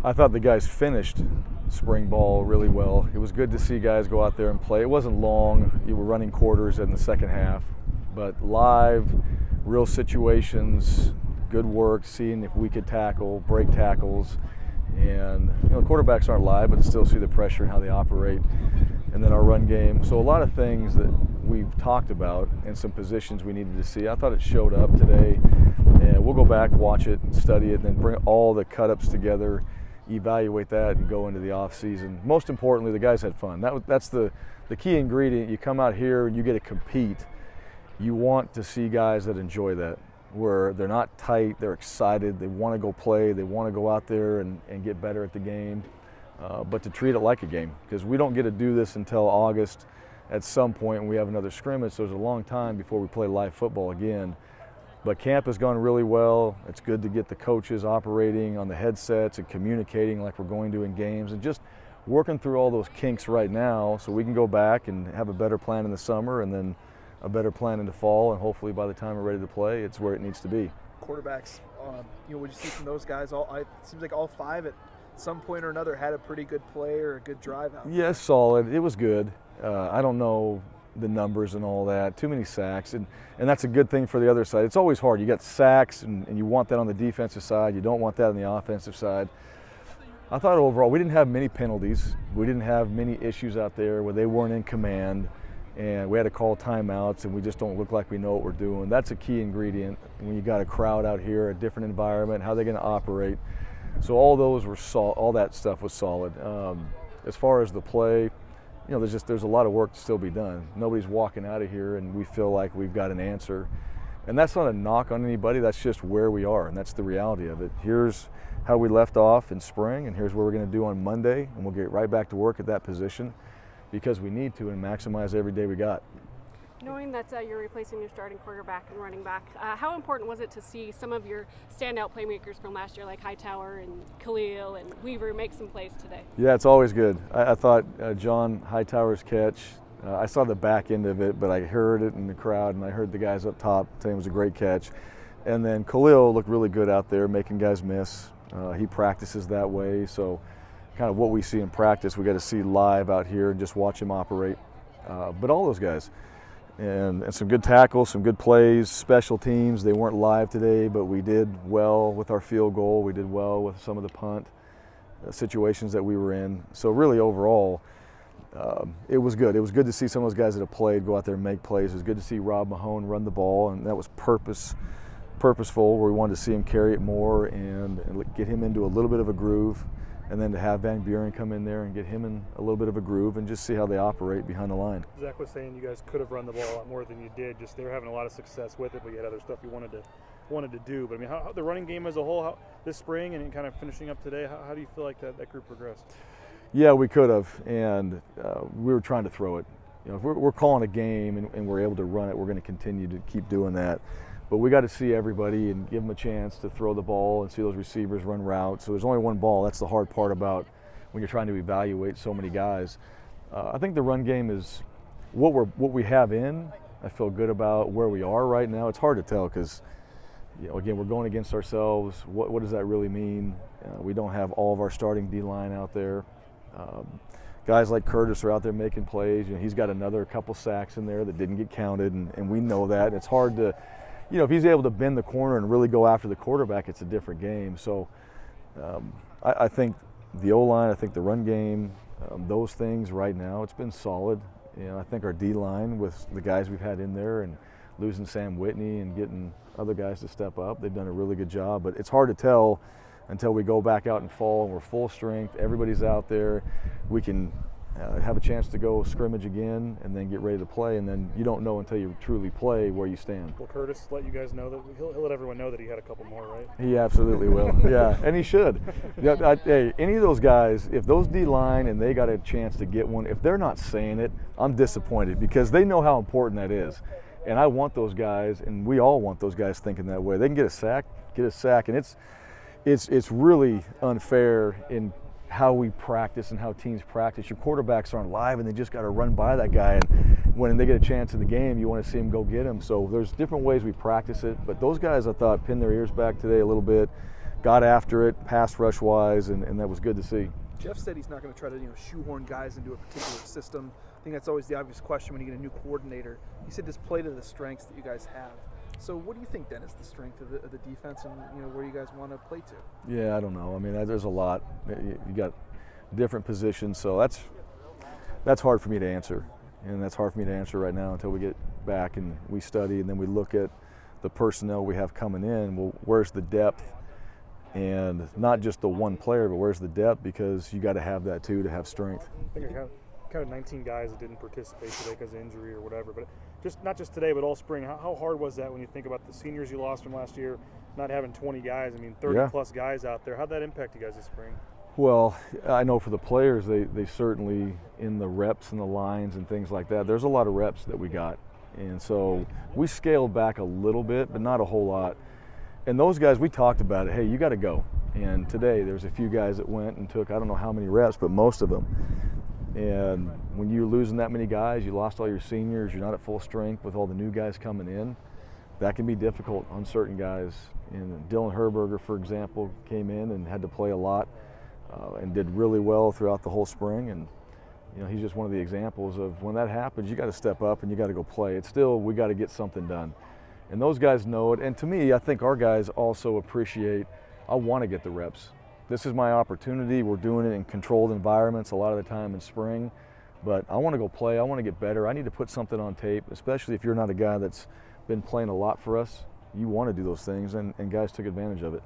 I thought the guys finished spring ball really well. It was good to see guys go out there and play. It wasn't long. You were running quarters in the second half, but live, real situations, good work, seeing if we could tackle, break tackles. And the quarterbacks aren't live, but still see the pressure and how they operate. And then our run game. So a lot of things that we've talked about and some positions we needed to see. I thought it showed up today. And we'll go back, watch it, study it, and then bring all the cut-ups together, evaluate that, and go into the off-season. Most importantly, the guys had fun. That's the key ingredient. You come out here and you get to compete. You want to see guys that enjoy that, where they're not tight, they're excited, they want to go play, they want to go out there and get better at the game, but to treat it like a game, because we don't get to do this until August at some point when we have another scrimmage, so there's a long time before we play live football again. But camp has gone really well. It's good to get the coaches operating on the headsets and communicating like we're going to in games, and just working through all those kinks right now so we can go back and have a better plan in the summer and then a better plan in the fall, and hopefully by the time we're ready to play, it's where it needs to be. Quarterbacks, what you see from those guys, it seems like all five at some point or another had a pretty good play or a good drive out. Yeah, solid. It was good. I don't know the numbers and all that. Too many sacks, and that's a good thing for the other side. It's always hard. You got sacks, and you want that on the defensive side. You don't want that on the offensive side. I thought overall we didn't have many penalties. We didn't have many issues out there where they weren't in command, and we had to call timeouts, and we just don't look like we know what we're doing. That's a key ingredient when you got a crowd out here, a different environment, how they're going to operate. So all those were all that stuff was solid. As far as the play, there's a lot of work to still be done. Nobody's walking out of here and we feel like we've got an answer. And that's not a knock on anybody, that's just where we are, and that's the reality of it. Here's how we left off in spring, and here's what we're going to do on Monday, and we'll get right back to work at that position because we need to, and maximize every day we got. Knowing that you're replacing your starting quarterback and running back, how important was it to see some of your standout playmakers from last year like Hightower and Khalil and Weaver make some plays today? Yeah, it's always good. I thought John Hightower's catch, I saw the back end of it, but I heard it in the crowd, and I heard the guys up top saying it was a great catch. And then Khalil looked really good out there making guys miss. He practices that way, so kind of what we see in practice we got to see live out here and just watch him operate. But all those guys. And some good tackles, some good plays, special teams. They weren't live today, but we did well with our field goal. We did well with some of the punt situations that we were in. So really overall, it was good. It was good to see some of those guys that have played go out there and make plays. It was good to see Rob Mahone run the ball, and that was purposeful, where we wanted to see him carry it more and get him into a little bit of a groove. And then to have Van Buren come in there and get him in a little bit of a groove and just see how they operate behind the line. Zach was saying you guys could have run the ball a lot more than you did. Just they were having a lot of success with it, but you had other stuff you wanted to do. But I mean, how the running game as a whole this spring and kind of finishing up today, how do you feel like that group progressed? Yeah, we could have, and we were trying to throw it. If we're calling a game and we're able to run it, we're going to continue to keep doing that. But we got to see everybody and give them a chance to throw the ball and see those receivers run routes. So there's only one ball. That's the hard part about when you're trying to evaluate so many guys. I think the run game is what we have in. I feel good about where we are right now. It's hard to tell because, again, we're going against ourselves. What does that really mean? We don't have all of our starting D-line out there. Guys like Curtis are out there making plays. He's got another couple sacks in there that didn't get counted, and we know that. And it's hard to. If he's able to bend the corner and really go after the quarterback, it's a different game. So I think the O-line, I think the run game, those things right now, it's been solid. I think our D-line with the guys we've had in there and losing Sam Whitney and getting other guys to step up, they've done a really good job. But it's hard to tell until we go back out in fall and we're full strength, everybody's out there, we can have a chance to go scrimmage again and then get ready to play, and then you don't know until you truly play where you stand. Will Curtis let you guys know that he'll let everyone know that he had a couple more, right? He absolutely will. Yeah, and he should. Hey, any of those guys, if those D-line and they got a chance to get one, if they're not saying it, I'm disappointed because they know how important that is. And I want those guys, and we all want those guys thinking that way. They can get a sack, and it's really unfair in how we practice and how teams practice. Your quarterbacks aren't live and they just got to run by that guy, and when they get a chance in the game you want to see him go get him. So there's different ways we practice it, but those guys I thought pinned their ears back today a little bit, got after it, pass rush wise, and that was good to see. Jeff said he's not going to try to shoehorn guys into a particular system. I think that's always the obvious question when you get a new coordinator. He said just play to the strengths that you guys have. So what do you think then is the strength of the defense and where you guys want to play to? Yeah, I don't know. I mean, there's a lot. You got different positions, so that's hard for me to answer. And that's hard for me to answer right now until we get back and we study and then we look at the personnel we have coming in. Well, where's the depth? And not just the one player, but where's the depth? Because you got to have that too to have strength. I think you're kind of 19 guys that didn't participate today because of injury or whatever, but not just today, but all spring. How hard was that when you think about the seniors you lost from last year, not having 20 guys? I mean, 30 plus guys out there. How'd that impact you guys this spring? Well, I know for the players, they certainly, in the reps and the lines and things like that, there's a lot of reps that we got. And so we scaled back a little bit, but not a whole lot. And those guys, we talked about it, hey, you got to go. And today there's a few guys that went and took, I don't know how many reps, but most of them. And when you're losing that many guys, you lost all your seniors, you're not at full strength with all the new guys coming in, that can be difficult on certain guys. And Dylan Herberger, for example, came in and had to play a lot and did really well throughout the whole spring. And he's just one of the examples of when that happens, you got to step up and you got to go play. It's still, we got to get something done. And those guys know it. And to me, I think our guys also appreciate, I want to get the reps. This is my opportunity. We're doing it in controlled environments a lot of the time in spring. But I want to go play. I want to get better. I need to put something on tape, especially if you're not a guy that's been playing a lot for us. You want to do those things, and guys took advantage of it.